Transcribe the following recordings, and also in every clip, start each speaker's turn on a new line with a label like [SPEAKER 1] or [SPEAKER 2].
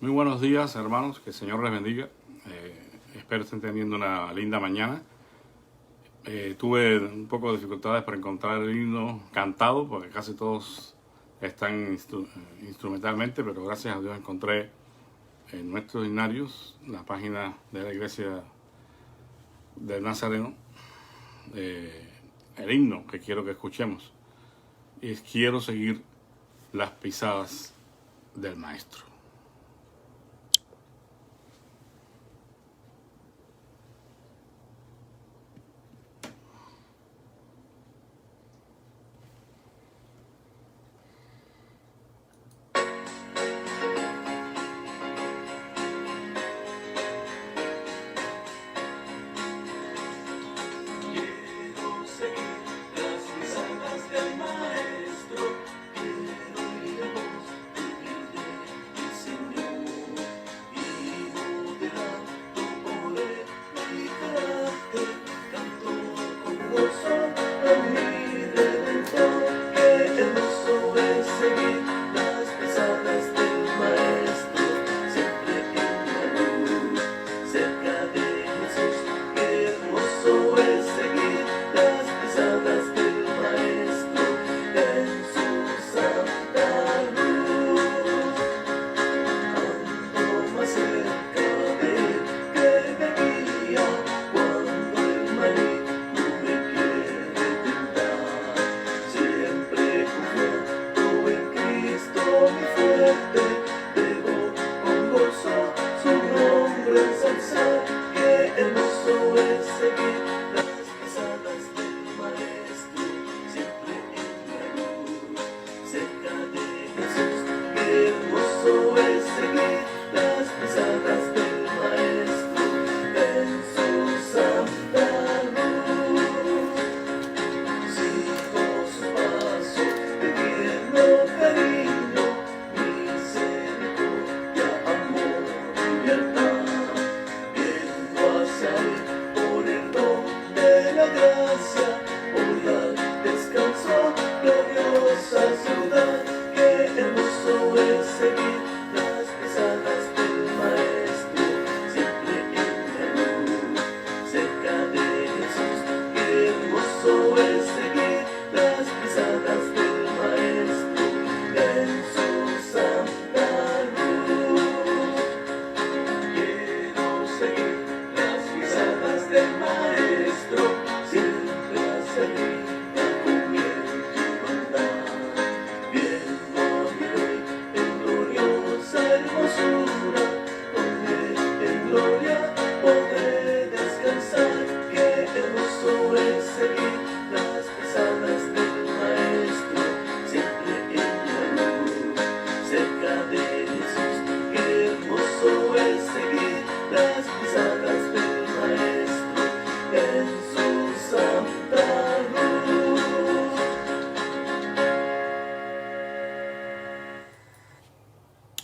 [SPEAKER 1] Muy buenos días, hermanos, que el Señor les bendiga. Espero estén teniendo una linda mañana. Tuve un poco de dificultades para encontrar el himno cantado, porque casi todos están instrumentalmente, pero gracias a Dios encontré en nuestros himnarios, la página de la iglesia del Nazareno, el himno que quiero que escuchemos. Y quiero seguir las pisadas del Maestro.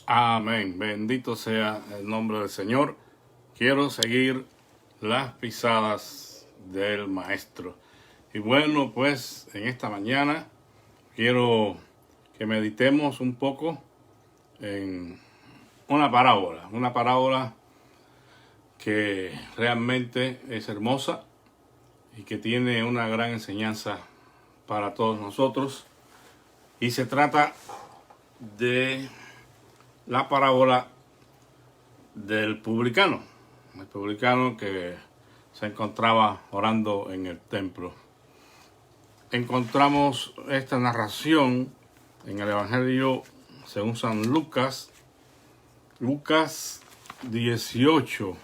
[SPEAKER 1] Amén. Bendito sea el nombre del Señor. Quiero seguir las pisadas del Maestro. Y bueno, pues en esta mañana quiero que meditemos un poco en una parábola que realmente es hermosa y que tiene una gran enseñanza para todos nosotros. Y se trata de la parábola del publicano, el publicano que se encontraba orando en el templo. Encontramos esta narración en el Evangelio según San Lucas, Lucas 18.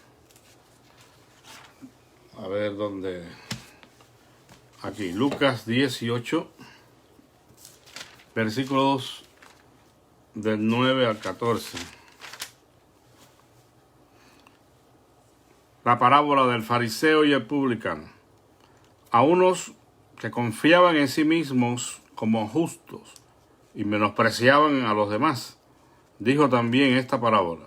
[SPEAKER 1] A ver dónde. Aquí, Lucas 18, versículos del 9 al 14. La parábola del fariseo y el publicano. A unos que confiaban en sí mismos como justos y menospreciaban a los demás, dijo también esta parábola.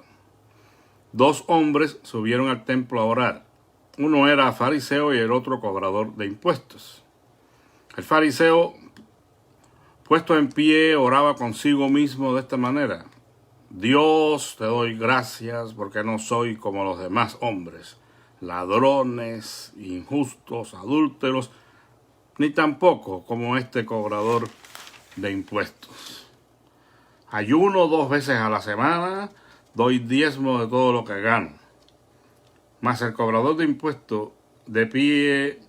[SPEAKER 1] 2 hombres subieron al templo a orar. Uno era fariseo y el otro cobrador de impuestos. El fariseo, puesto en pie, oraba consigo mismo de esta manera: Dios, te doy gracias porque no soy como los demás hombres, ladrones, injustos, adúlteros, ni tampoco como este cobrador de impuestos. Ayuno 2 veces a la semana, doy diezmo de todo lo que gano. Mas el cobrador de impuestos, de pie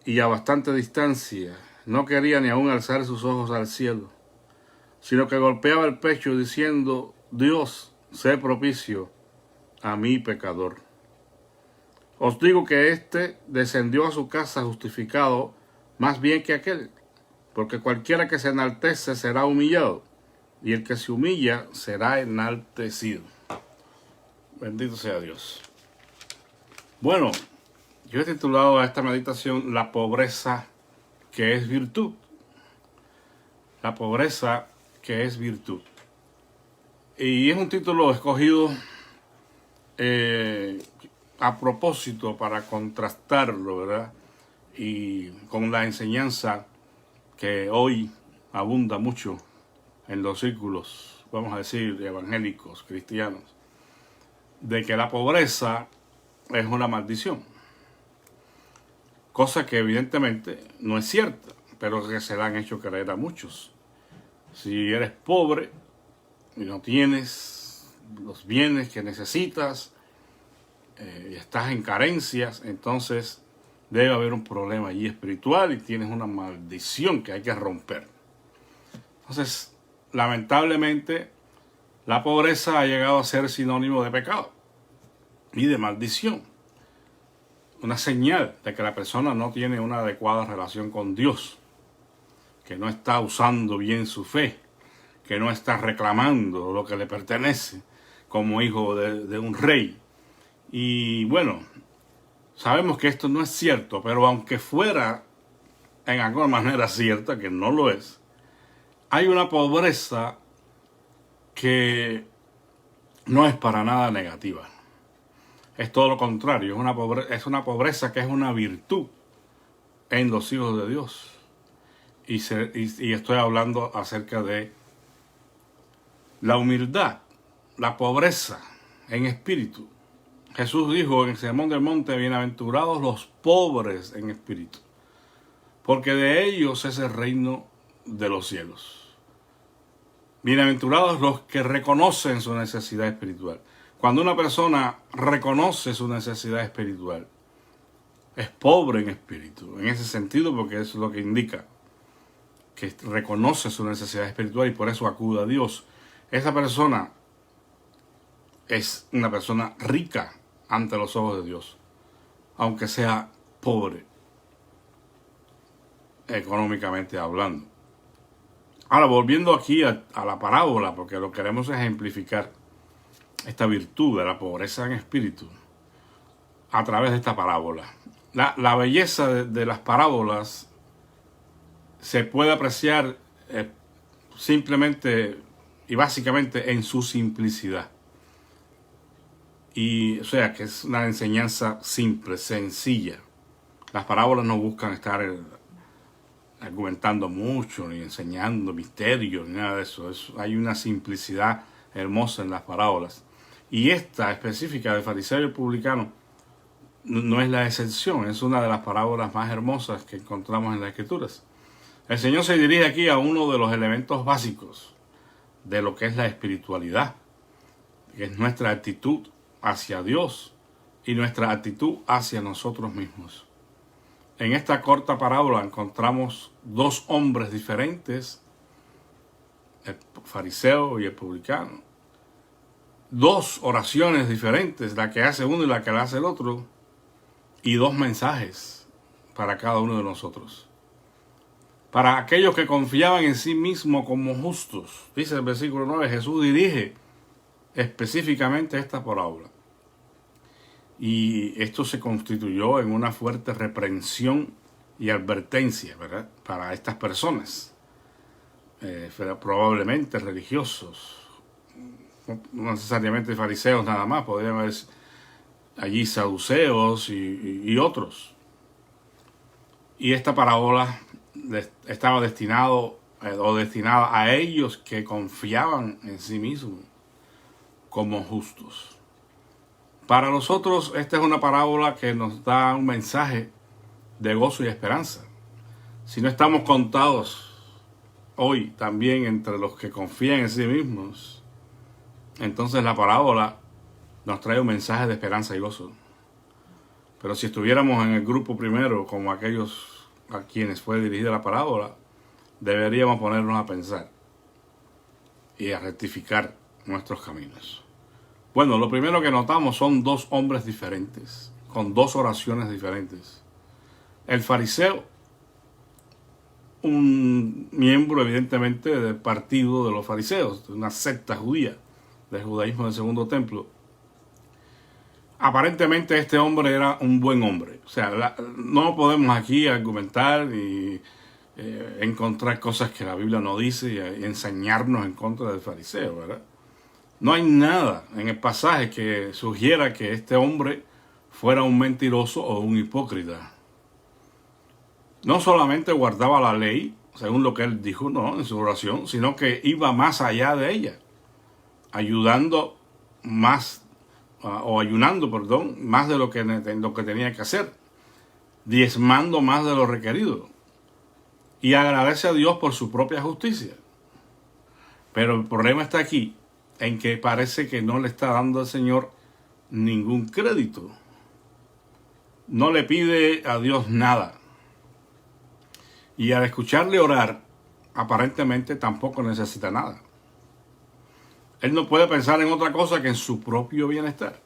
[SPEAKER 1] y a bastante distancia, no quería ni aún alzar sus ojos al cielo, sino que golpeaba el pecho diciendo: Dios, sé propicio a mí pecador. Os digo que éste descendió a su casa justificado más bien que aquel, porque cualquiera que se enaltece será humillado, y el que se humilla será enaltecido. Bendito sea Dios. Bueno, yo he titulado a esta meditación La pobreza que es virtud. La pobreza que es virtud. Y es un título escogido a propósito para contrastarlo, ¿verdad? Y con la enseñanza que hoy abunda mucho en los círculos, vamos a decir, evangélicos, cristianos, de que la pobreza es una maldición. Cosa que evidentemente no es cierta, pero que se la han hecho creer a muchos. Si eres pobre y no tienes los bienes que necesitas, y estás en carencias, entonces debe haber un problema allí espiritual y tienes una maldición que hay que romper. Entonces, lamentablemente, la pobreza ha llegado a ser sinónimo de pecado y de maldición. Una señal de que la persona no tiene una adecuada relación con Dios, que no está usando bien su fe, que no está reclamando lo que le pertenece como hijo de un rey. Y bueno, sabemos que esto no es cierto, pero aunque fuera en alguna manera cierta, que no lo es, hay una pobreza que no es para nada negativa. Es todo lo contrario, es una pobreza que es una virtud en los hijos de Dios. Y estoy hablando acerca de la humildad, la pobreza en espíritu. Jesús dijo en el Sermón del Monte: bienaventurados los pobres en espíritu, porque de ellos es el reino de los cielos. Bienaventurados los que reconocen su necesidad espiritual. Cuando una persona reconoce su necesidad espiritual, es pobre en espíritu, en ese sentido, porque eso es lo que indica, que reconoce su necesidad espiritual y por eso acude a Dios. Esa persona es una persona rica ante los ojos de Dios, aunque sea pobre económicamente hablando. Ahora, volviendo aquí a la parábola, porque lo queremos ejemplificar, esta virtud de la pobreza en espíritu a través de esta parábola. La belleza de las parábolas se puede apreciar simplemente y básicamente en su simplicidad. Y o sea que es una enseñanza simple, sencilla. Las parábolas no buscan estar argumentando mucho, ni enseñando misterios, ni nada de eso. Hay una simplicidad hermosa en las parábolas. Y esta específica del fariseo y el publicano no es la excepción, es una de las parábolas más hermosas que encontramos en las Escrituras. El Señor se dirige aquí a uno de los elementos básicos de lo que es la espiritualidad, que es nuestra actitud hacia Dios y nuestra actitud hacia nosotros mismos. En esta corta parábola encontramos dos hombres diferentes, el fariseo y el publicano. Dos oraciones diferentes, la que hace uno y la que la hace el otro, y dos mensajes para cada uno de nosotros. Para aquellos que confiaban en sí mismos como justos, dice el versículo 9, Jesús dirige específicamente esta parábola. Y esto se constituyó en una fuerte reprensión y advertencia, ¿verdad?, para estas personas, probablemente religiosos, no necesariamente fariseos nada más, podrían haber allí saduceos y otros. Y esta parábola estaba destinado o destinada a ellos que confiaban en sí mismos como justos. Para nosotros esta es una parábola que nos da un mensaje de gozo y esperanza. Si no estamos contados hoy también entre los que confían en sí mismos, entonces la parábola nos trae un mensaje de esperanza y gozo. Pero si estuviéramos en el grupo primero, como aquellos a quienes fue dirigida la parábola, deberíamos ponernos a pensar y a rectificar nuestros caminos. Bueno, lo primero que notamos son dos hombres diferentes, con dos oraciones diferentes. El fariseo, un miembro evidentemente del partido de los fariseos, de una secta judía, del judaísmo del segundo templo. Aparentemente este hombre era un buen hombre. O sea, no podemos aquí argumentar y encontrar cosas que la Biblia no dice y enseñarnos en contra del fariseo, ¿verdad? No hay nada en el pasaje que sugiera que este hombre fuera un mentiroso o un hipócrita. No solamente guardaba la ley, según lo que él dijo, no, en su oración, sino que iba más allá de ella, ayudando más, o ayunando, perdón, más de lo que tenía que hacer, diezmando más de lo requerido, y agradece a Dios por su propia justicia. Pero el problema está aquí, en que parece que no le está dando al Señor ningún crédito. No le pide a Dios nada. Y al escucharle orar, aparentemente tampoco necesita nada. Él no puede pensar en otra cosa que en su propio bienestar.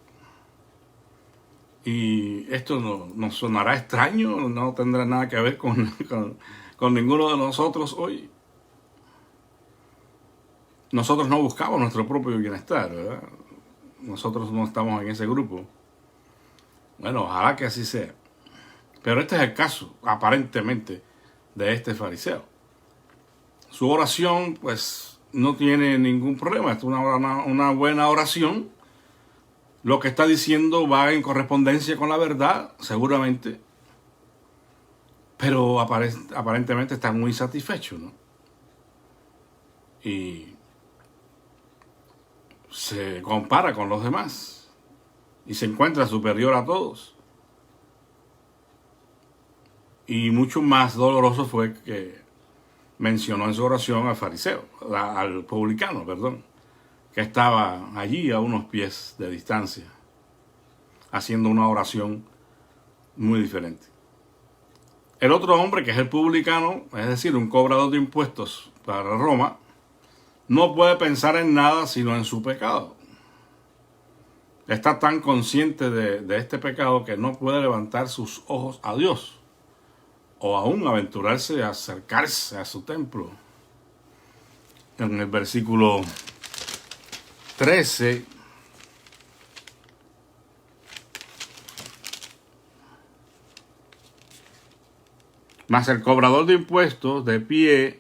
[SPEAKER 1] Y esto nos sonará extraño, no tendrá nada que ver con ninguno de nosotros hoy. Nosotros no buscamos nuestro propio bienestar, ¿verdad? Nosotros no estamos en ese grupo. Bueno, ojalá que así sea. Pero este es el caso, aparentemente, de este fariseo. Su oración, pues, no tiene ningún problema. Es una buena oración. Lo que está diciendo va en correspondencia con la verdad, seguramente. Pero aparentemente está muy satisfecho, ¿no? Y se compara con los demás. Y se encuentra superior a todos. Y mucho más doloroso fue que mencionó en su oración al fariseo, al publicano, perdón, que estaba allí a unos pies de distancia, haciendo una oración muy diferente. El otro hombre, que es el publicano, es decir, un cobrador de impuestos para Roma, no puede pensar en nada sino en su pecado. Está tan consciente de este pecado que no puede levantar sus ojos a Dios, o aún aventurarse a acercarse a su templo. En el versículo 13, mas el cobrador de impuestos, de pie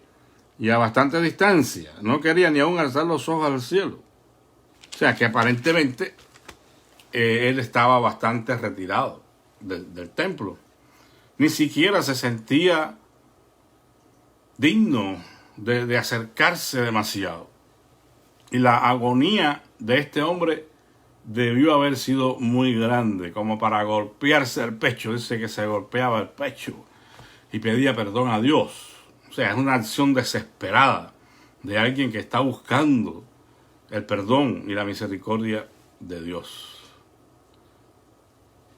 [SPEAKER 1] y a bastante distancia, no quería ni aún alzar los ojos al cielo. O sea que aparentemente él estaba bastante retirado del templo. Ni siquiera se sentía digno de acercarse demasiado. Y la agonía de este hombre debió haber sido muy grande, como para golpearse el pecho. Dice que se golpeaba el pecho y pedía perdón a Dios. O sea, es una acción desesperada de alguien que está buscando el perdón y la misericordia de Dios.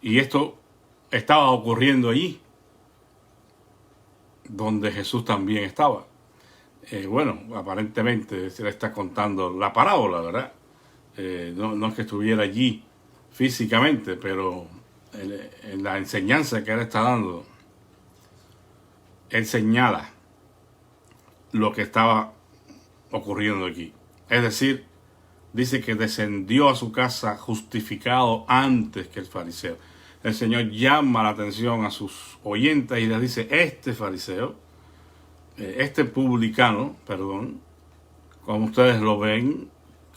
[SPEAKER 1] Y esto estaba ocurriendo allí, donde Jesús también estaba. Bueno, aparentemente se le está contando la parábola, ¿verdad? No es que estuviera allí físicamente, pero en la enseñanza que él está dando, él señala lo que estaba ocurriendo aquí. Es decir, dice que descendió a su casa justificado antes que el fariseo. El Señor llama la atención a sus oyentes y les dice, este fariseo, este publicano, perdón, como ustedes lo ven,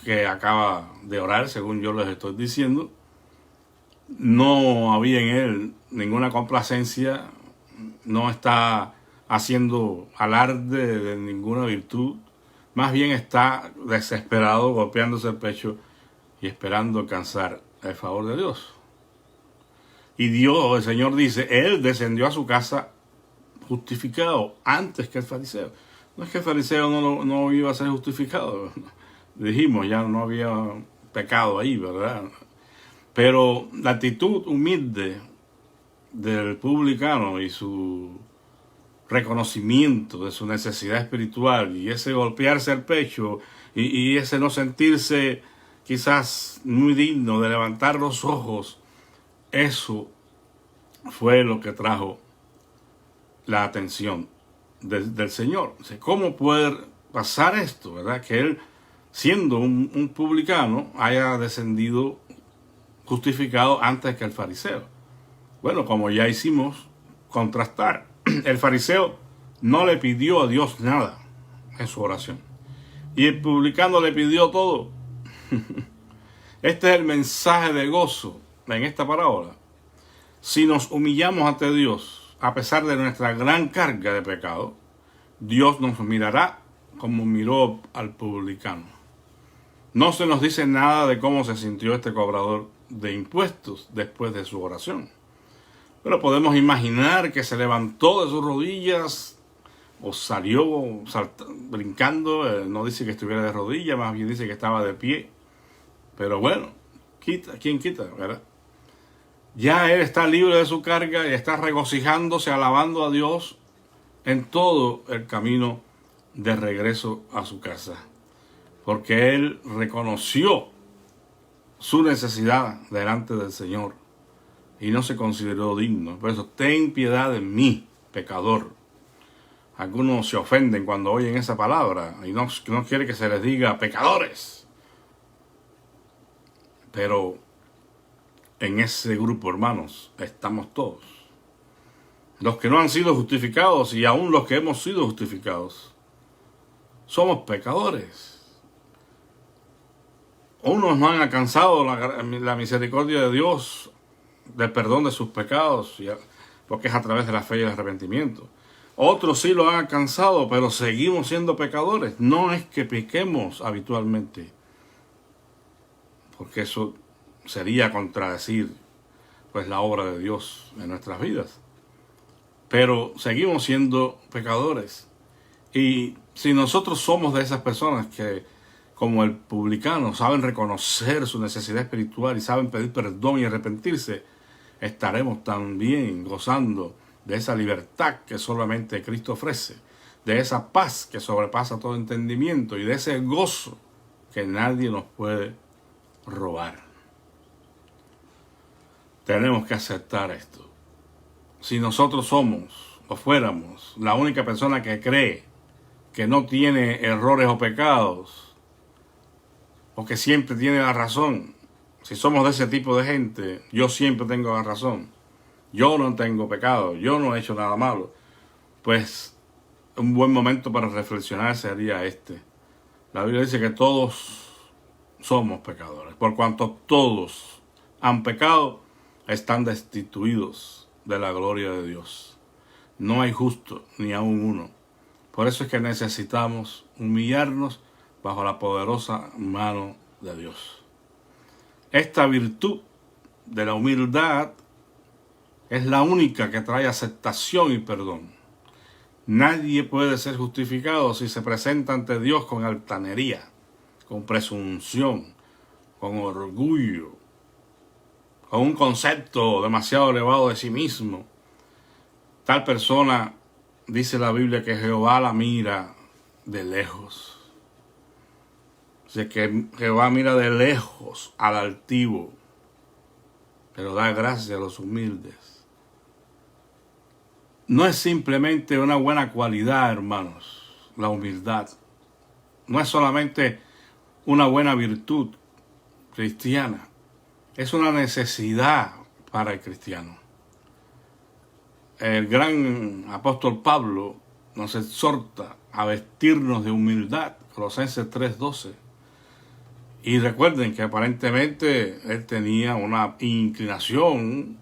[SPEAKER 1] que acaba de orar, según yo les estoy diciendo, no había en él ninguna complacencia, no está haciendo alarde de ninguna virtud. Más bien está desesperado, golpeándose el pecho y esperando alcanzar el favor de Dios. Y Dios, el Señor dice, Él descendió a su casa justificado antes que el fariseo. No es que el fariseo no iba a ser justificado. Dijimos, ya no había pecado ahí, ¿verdad? Pero la actitud humilde del publicano y su reconocimiento de su necesidad espiritual y ese golpearse el pecho y ese no sentirse quizás muy digno de levantar los ojos, eso fue lo que trajo la atención del Señor. O sea, ¿cómo puede pasar esto, verdad? Que Él, siendo un publicano, haya descendido justificado antes que el fariseo. Bueno, como ya hicimos, contrastar. El fariseo no le pidió a Dios nada en su oración. Y el publicano le pidió todo. Este es el mensaje de gozo en esta parábola. Si nos humillamos ante Dios, a pesar de nuestra gran carga de pecado, Dios nos mirará como miró al publicano. No se nos dice nada de cómo se sintió este cobrador de impuestos después de su oración. Pero podemos imaginar que se levantó de sus rodillas o salió brincando. No dice que estuviera de rodillas, más bien dice que estaba de pie. Pero bueno, ¿quién quita, verdad? Ya él está libre de su carga y está regocijándose, alabando a Dios en todo el camino de regreso a su casa. Porque él reconoció su necesidad delante del Señor y no se consideró digno. Por eso, ten piedad de mí, pecador. Algunos se ofenden cuando oyen esa palabra y no quiere que se les diga pecadores. Pero en ese grupo, hermanos, estamos todos. Los que no han sido justificados y aún los que hemos sido justificados. Somos pecadores. Unos no han alcanzado la misericordia de Dios, del perdón de sus pecados, porque es a través de la fe y el arrepentimiento. Otros sí lo han alcanzado, pero seguimos siendo pecadores. No es que pequemos habitualmente, porque eso sería contradecir pues la obra de Dios en nuestras vidas. Pero seguimos siendo pecadores. Y si nosotros somos de esas personas que, como el publicano, saben reconocer su necesidad espiritual y saben pedir perdón y arrepentirse, estaremos también gozando de esa libertad que solamente Cristo ofrece, de esa paz que sobrepasa todo entendimiento y de ese gozo que nadie nos puede robar. Tenemos que aceptar esto. Si nosotros somos o fuéramos la única persona que cree que no tiene errores o pecados, o que siempre tiene la razón, si somos de ese tipo de gente, yo siempre tengo la razón, yo no tengo pecado, yo no he hecho nada malo, pues un buen momento para reflexionar sería este. La Biblia dice que todos somos pecadores, por cuanto todos han pecado, están destituidos de la gloria de Dios. No hay justo ni aun uno. Por eso es que necesitamos humillarnos bajo la poderosa mano de Dios. Esta virtud de la humildad es la única que trae aceptación y perdón. Nadie puede ser justificado si se presenta ante Dios con altanería, con presunción, con orgullo, con un concepto demasiado elevado de sí mismo. Tal persona, dice la Biblia, que Jehová la mira de lejos. Dice que Jehová mira de lejos al altivo, pero da gracia a los humildes. No es simplemente una buena cualidad, hermanos, la humildad. No es solamente una buena virtud cristiana. Es una necesidad para el cristiano. El gran apóstol Pablo nos exhorta a vestirnos de humildad, Colosenses 3:12. Y recuerden que aparentemente él tenía una inclinación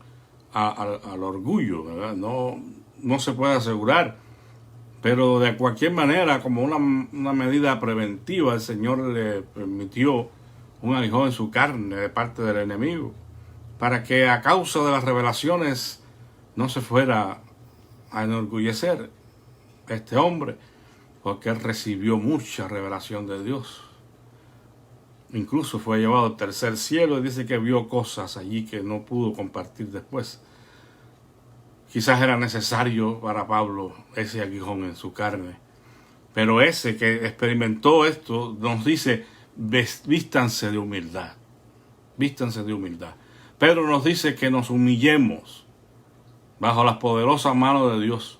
[SPEAKER 1] al orgullo, ¿verdad? No se puede asegurar Pero de cualquier manera, como una medida preventiva, el Señor le permitió un aguijón en su carne de parte del enemigo, para que a causa de las revelaciones no se fuera a enorgullecer este hombre, porque él recibió mucha revelación de Dios. Incluso fue llevado al tercer cielo y dice que vio cosas allí que no pudo compartir después. Quizás era necesario para Pablo ese aguijón en su carne. Pero ese que experimentó esto nos dice, vístanse de humildad. Vístanse de humildad. Pedro nos dice que nos humillemos bajo las poderosas manos de Dios,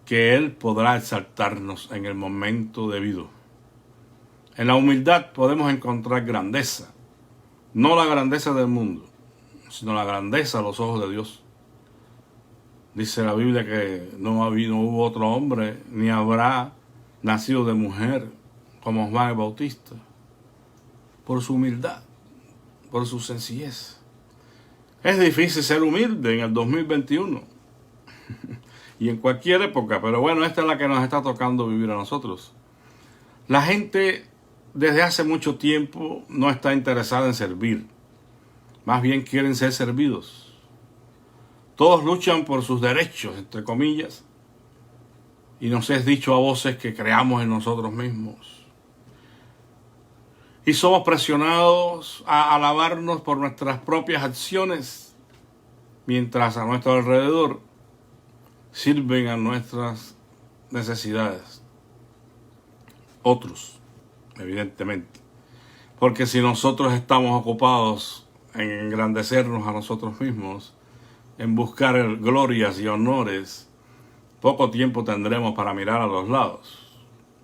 [SPEAKER 1] que Él podrá exaltarnos en el momento debido. En la humildad podemos encontrar grandeza, no la grandeza del mundo, sino la grandeza a los ojos de Dios. Dice la Biblia que no hubo otro hombre, ni habrá nacido de mujer como Juan el Bautista, por su humildad, por su sencillez. Es difícil ser humilde en el 2021 y en cualquier época, pero bueno, esta es la que nos está tocando vivir a nosotros. La gente desde hace mucho tiempo no está interesada en servir, más bien quieren ser servidos. Todos luchan por sus derechos, entre comillas, y nos es dicho a voces que creamos en nosotros mismos. Y somos presionados a alabarnos por nuestras propias acciones, mientras a nuestro alrededor sirven a nuestras necesidades. Otros, evidentemente. Porque si nosotros estamos ocupados en engrandecernos a nosotros mismos, en buscar glorias y honores, poco tiempo tendremos para mirar a los lados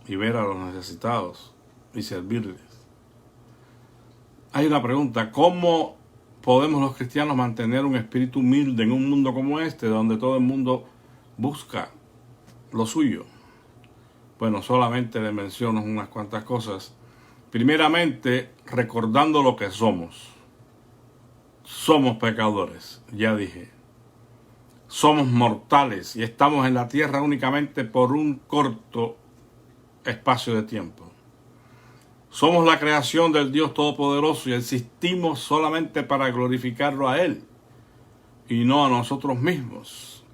[SPEAKER 1] y ver a los necesitados y servirles. Hay una pregunta: ¿cómo podemos los cristianos mantener un espíritu humilde en un mundo como este, donde todo el mundo busca lo suyo? Bueno, solamente le menciono unas cuantas cosas. Primeramente, recordando lo que somos. Somos pecadores, ya dije. Somos mortales y estamos en la tierra únicamente por un corto espacio de tiempo. Somos la creación del Dios Todopoderoso y existimos solamente para glorificarlo a Él y no a nosotros mismos.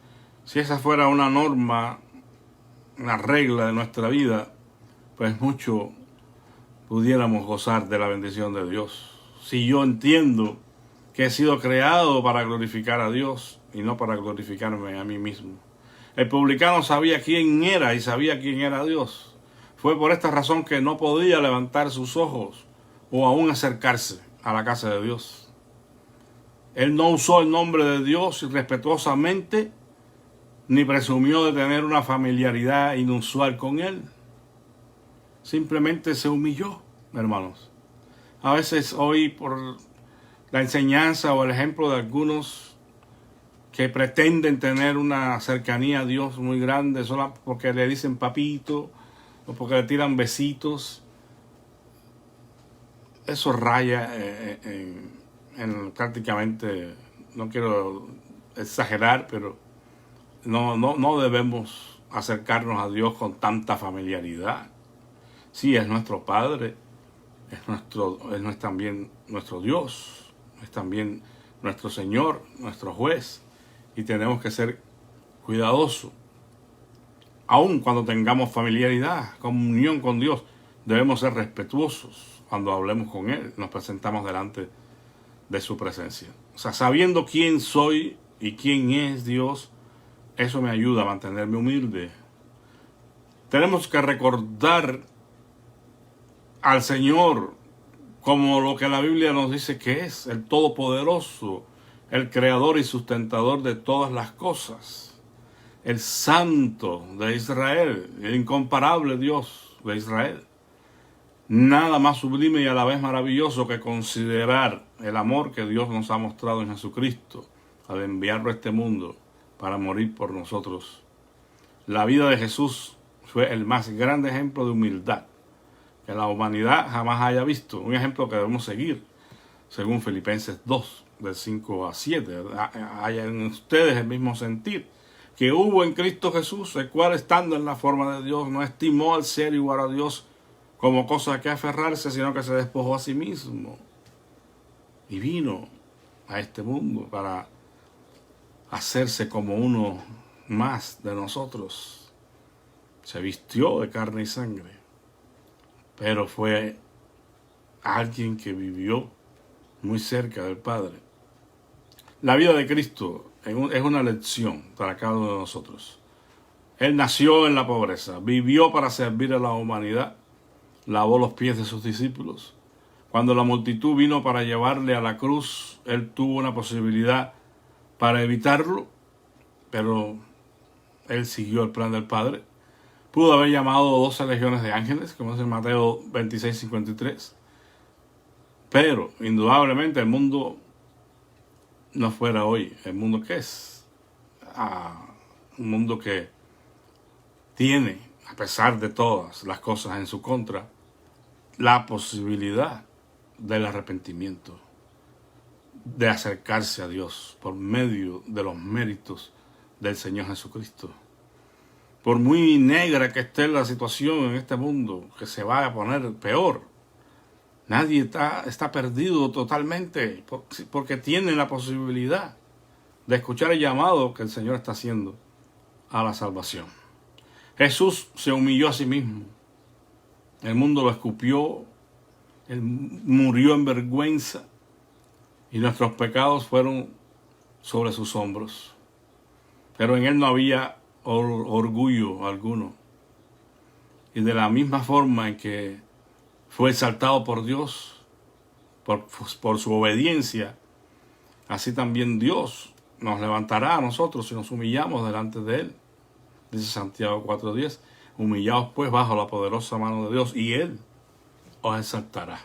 [SPEAKER 1] Si esa fuera una norma, una regla de nuestra vida, pues mucho pudiéramos gozar de la bendición de Dios. Si yo entiendo que he sido creado para glorificar a Dios y no para glorificarme a mí mismo. El publicano sabía quién era y sabía quién era Dios. Fue por esta razón que no podía levantar sus ojos o aún acercarse a la casa de Dios. Él no usó el nombre de Dios irrespetuosamente, ni presumió de tener una familiaridad inusual con Él. Simplemente se humilló, hermanos. A veces hoy, por la enseñanza o el ejemplo de algunos que pretenden tener una cercanía a Dios muy grande solo porque le dicen papito o porque le tiran besitos, eso raya en prácticamente, no quiero exagerar, pero no debemos acercarnos a Dios con tanta familiaridad. Sí, es nuestro Padre, es también nuestro Dios, es también nuestro Señor, nuestro juez, y tenemos que ser cuidadosos. Aun cuando tengamos familiaridad, comunión con Dios, debemos ser respetuosos cuando hablemos con Él, nos presentamos delante de su presencia. O sea, sabiendo quién soy y quién es Dios, eso me ayuda a mantenerme humilde. Tenemos que recordar al Señor como lo que la Biblia nos dice que es, el Todopoderoso, el Creador y sustentador de todas las cosas, el Santo de Israel, el incomparable Dios de Israel. Nada más sublime y a la vez maravilloso que considerar el amor que Dios nos ha mostrado en Jesucristo al enviarlo a este mundo para morir por nosotros. La vida de Jesús fue el más grande ejemplo de humildad que la humanidad jamás haya visto, un ejemplo que debemos seguir, según Filipenses 2, del 5 a 7. Haya en ustedes el mismo sentir que hubo en Cristo Jesús, el cual estando en la forma de Dios, no estimó al ser igual a Dios como cosa que aferrarse, sino que se despojó a sí mismo y vino a este mundo para hacerse como uno más de nosotros. Se vistió de carne y sangre, pero fue alguien que vivió muy cerca del Padre. La vida de Cristo es una lección para cada uno de nosotros. Él nació en la pobreza, vivió para servir a la humanidad, lavó los pies de sus discípulos. Cuando la multitud vino para llevarle a la cruz, él tuvo una posibilidad para evitarlo, pero él siguió el plan del Padre. Pudo haber llamado 12 legiones de ángeles, como dice en Mateo 26:53. Pero, indudablemente, el mundo no fuera hoy el mundo que es. Un mundo que tiene, a pesar de todas las cosas en su contra, la posibilidad del arrepentimiento, de acercarse a Dios por medio de los méritos del Señor Jesucristo. Por muy negra que esté la situación en este mundo, que se va a poner peor, nadie está perdido totalmente, porque tiene la posibilidad de escuchar el llamado que el Señor está haciendo a la salvación. Jesús se humilló a sí mismo. El mundo lo escupió. Él murió en vergüenza. Y nuestros pecados fueron sobre sus hombros. Pero en Él no había orgullo alguno. Y de la misma forma en que fue exaltado por Dios, por su obediencia, así también Dios nos levantará a nosotros si nos humillamos delante de Él. Dice Santiago 4:10, humillaos pues bajo la poderosa mano de Dios y Él os exaltará.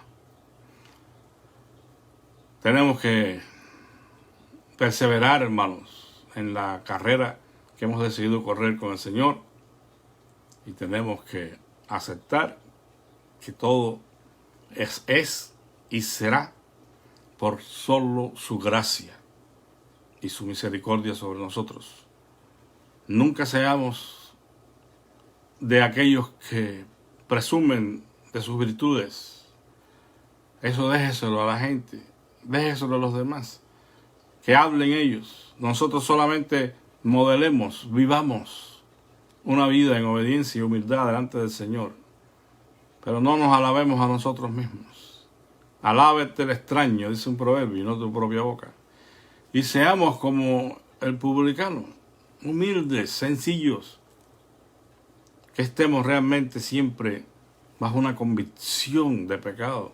[SPEAKER 1] Tenemos que perseverar, hermanos, en la carrera que hemos decidido correr con el Señor, y tenemos que aceptar que todo es y será por solo su gracia y su misericordia sobre nosotros. Nunca seamos de aquellos que presumen de sus virtudes. Eso déjeselo a la gente, déjeselo a los demás, que hablen ellos. Nosotros solamente modelemos, vivamos una vida en obediencia y humildad delante del Señor. Pero no nos alabemos a nosotros mismos. Alábete el extraño, dice un proverbio, y no tu propia boca. Y seamos como el publicano, humildes, sencillos, que estemos realmente siempre bajo una convicción de pecado,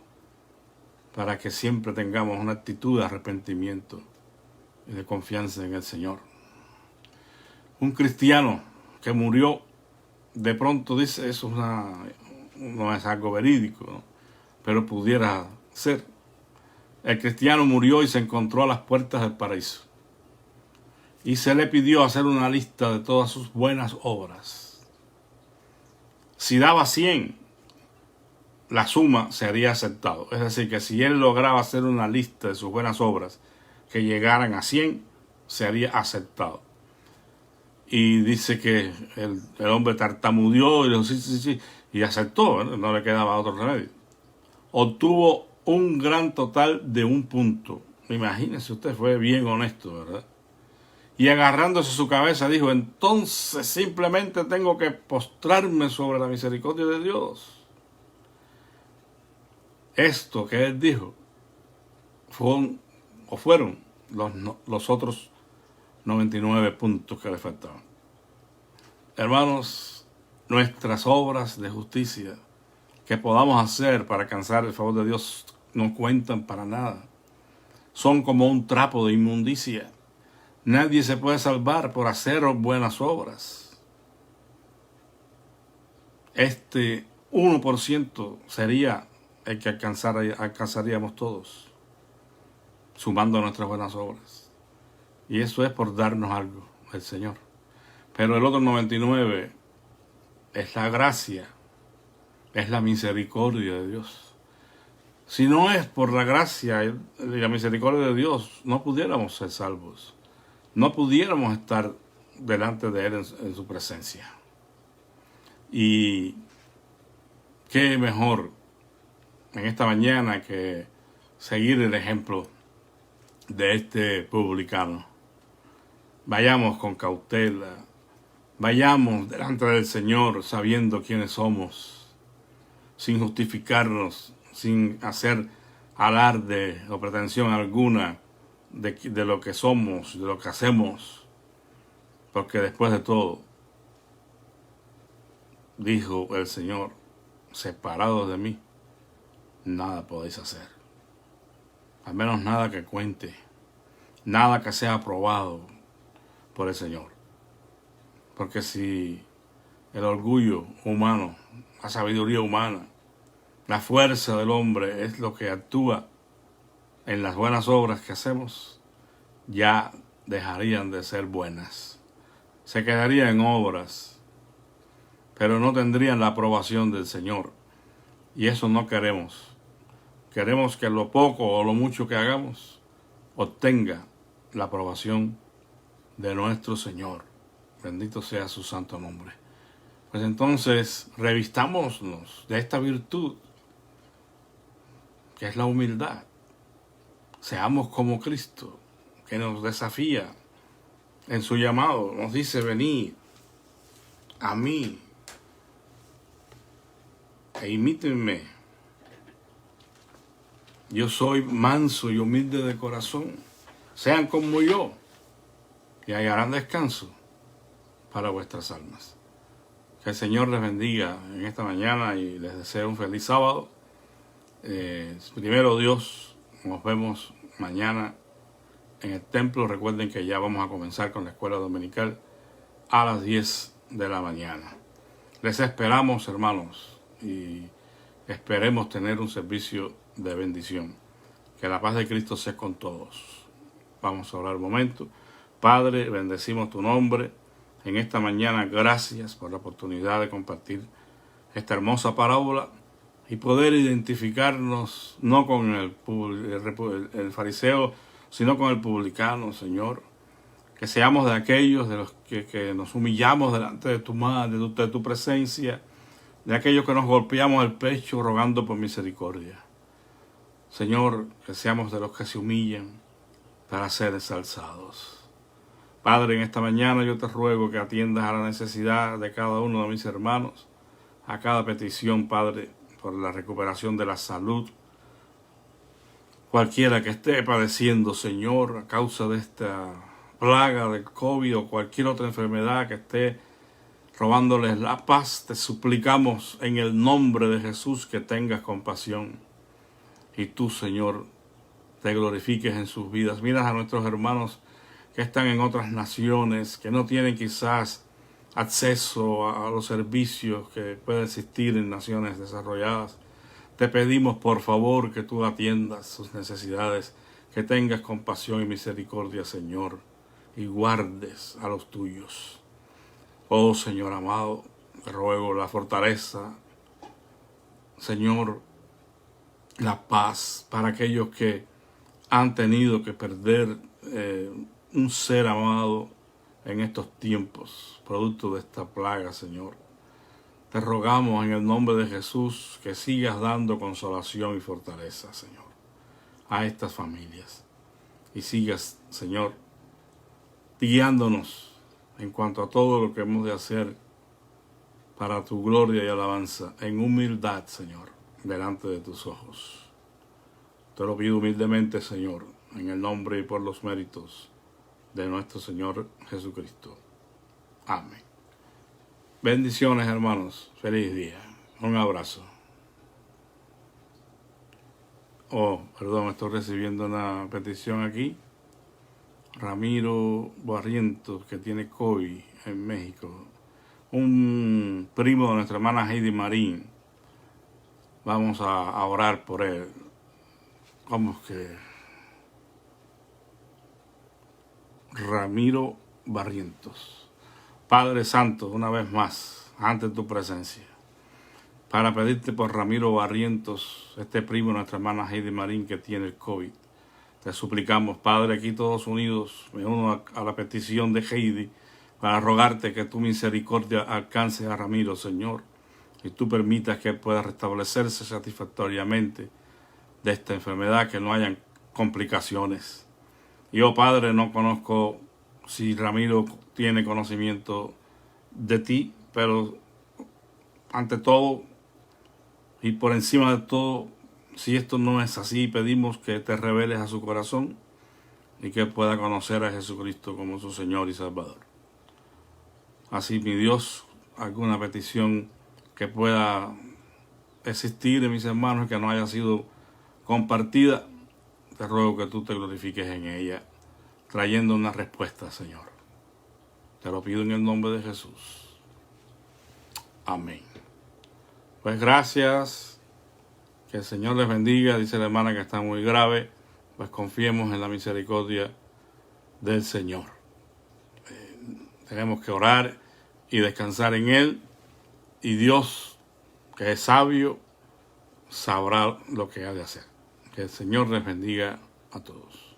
[SPEAKER 1] para que siempre tengamos una actitud de arrepentimiento y de confianza en el Señor. Un cristiano que murió, de pronto dice, eso no es algo verídico, ¿no? Pero pudiera ser. El cristiano murió y se encontró a las puertas del paraíso. Y se le pidió hacer una lista de todas sus buenas obras. Si daba 100, la suma sería aceptado. Es decir, que si él lograba hacer una lista de sus buenas obras que llegaran a 100, sería aceptado. Y dice que el hombre tartamudeó y dijo sí, y aceptó, ¿eh? No le quedaba otro remedio. Obtuvo un gran total de 1 punto. Imagínese usted, fue bien honesto, ¿verdad? Y agarrándose su cabeza dijo, entonces simplemente tengo que postrarme sobre la misericordia de Dios. Esto que él dijo fueron los otros 99 puntos que le faltaban. Hermanos, nuestras obras de justicia que podamos hacer para alcanzar el favor de Dios no cuentan para nada. Son como un trapo de inmundicia. Nadie se puede salvar por hacer buenas obras. Este 1% sería el que alcanzaríamos todos, sumando nuestras buenas obras. Y eso es por darnos algo el Señor. Pero el otro 99 es la gracia, es la misericordia de Dios. Si no es por la gracia y la misericordia de Dios, no pudiéramos ser salvos. No pudiéramos estar delante de Él en su presencia. Y qué mejor en esta mañana que seguir el ejemplo de este publicano. Vayamos con cautela, vayamos delante del Señor sabiendo quiénes somos, sin justificarnos, sin hacer alarde o pretensión alguna de lo que somos, de lo que hacemos, porque después de todo, dijo el Señor, separados de mí, nada podéis hacer. Al menos nada que cuente, nada que sea aprobado por el Señor. Porque si el orgullo humano, la sabiduría humana, la fuerza del hombre es lo que actúa en las buenas obras que hacemos, ya dejarían de ser buenas. Se quedarían en obras, pero no tendrían la aprobación del Señor. Y eso no queremos. Queremos que lo poco o lo mucho que hagamos obtenga la aprobación de nuestro Señor. Bendito sea su santo nombre. Pues entonces, revistámonos de esta virtud, que es la humildad. Seamos como Cristo, que nos desafía en su llamado. Nos dice, venid a mí e imítenme. Yo soy manso y humilde de corazón. Sean como yo y hallarán descanso para vuestras almas. Que el Señor les bendiga en esta mañana y les deseo un feliz sábado. Primero Dios, nos vemos mañana en el templo. Recuerden que ya vamos a comenzar con la escuela dominical a las 10 de la mañana. Les esperamos, hermanos, y esperemos tener un servicio de bendición. Que la paz de Cristo sea con todos. Vamos a orar un momento. Padre, bendecimos tu nombre en esta mañana. Gracias por la oportunidad de compartir esta hermosa parábola y poder identificarnos no con el fariseo, sino con el publicano, Señor. Que seamos de aquellos de los que nos humillamos delante de tu madre, de tu presencia, de aquellos que nos golpeamos el pecho rogando por misericordia. Señor, que seamos de los que se humillan para ser ensalzados. Padre, en esta mañana yo te ruego que atiendas a la necesidad de cada uno de mis hermanos, a cada petición, Padre, por la recuperación de la salud. Cualquiera que esté padeciendo, Señor, a causa de esta plaga del COVID o cualquier otra enfermedad que esté robándoles la paz, te suplicamos en el nombre de Jesús que tengas compasión. Y tú, Señor, te glorifiques en sus vidas. Mira a nuestros hermanos que están en otras naciones, que no tienen quizás acceso a los servicios que pueden existir en naciones desarrolladas. Te pedimos, por favor, que tú atiendas sus necesidades, que tengas compasión y misericordia, Señor, y guardes a los tuyos. Oh, Señor amado, te ruego la fortaleza, Señor, la paz para aquellos que han tenido que perder un ser amado en estos tiempos, producto de esta plaga, Señor. Te rogamos en el nombre de Jesús que sigas dando consolación y fortaleza, Señor, a estas familias. Y sigas, Señor, guiándonos en cuanto a todo lo que hemos de hacer para tu gloria y alabanza, en humildad, Señor, delante de tus ojos. Te lo pido humildemente, Señor, en el nombre y por los méritos de nuestro Señor Jesucristo. Amén. Bendiciones, hermanos. Feliz día. Un abrazo. Perdón, estoy recibiendo una petición aquí. Ramiro Barrientos, que tiene COVID en México. Un primo de nuestra hermana Heidi Marín. Vamos a orar por él. ¿Cómo es que? Ramiro Barrientos. Padre Santo, una vez más, ante tu presencia, para pedirte por Ramiro Barrientos, este primo de nuestra hermana Heidi Marín que tiene el COVID. Te suplicamos, Padre, aquí todos unidos, me uno a la petición de Heidi, para rogarte que tu misericordia alcance a Ramiro, Señor, y tú permitas que él pueda restablecerse satisfactoriamente de esta enfermedad, que no hayan complicaciones. Yo, Padre, no conozco si Ramiro tiene conocimiento de ti, pero ante todo y por encima de todo, si esto no es así, pedimos que te reveles a su corazón y que pueda conocer a Jesucristo como su Señor y Salvador. Así, mi Dios, alguna petición que pueda existir de mis hermanos que no haya sido compartida, te ruego que tú te glorifiques en ella, trayendo una respuesta, Señor. Te lo pido en el nombre de Jesús. Amén. Pues gracias, que el Señor les bendiga. Dice la hermana que está muy grave, pues confiemos en la misericordia del Señor. Tenemos que orar y descansar en Él, y Dios, que es sabio, sabrá lo que ha de hacer. Que el Señor les bendiga a todos.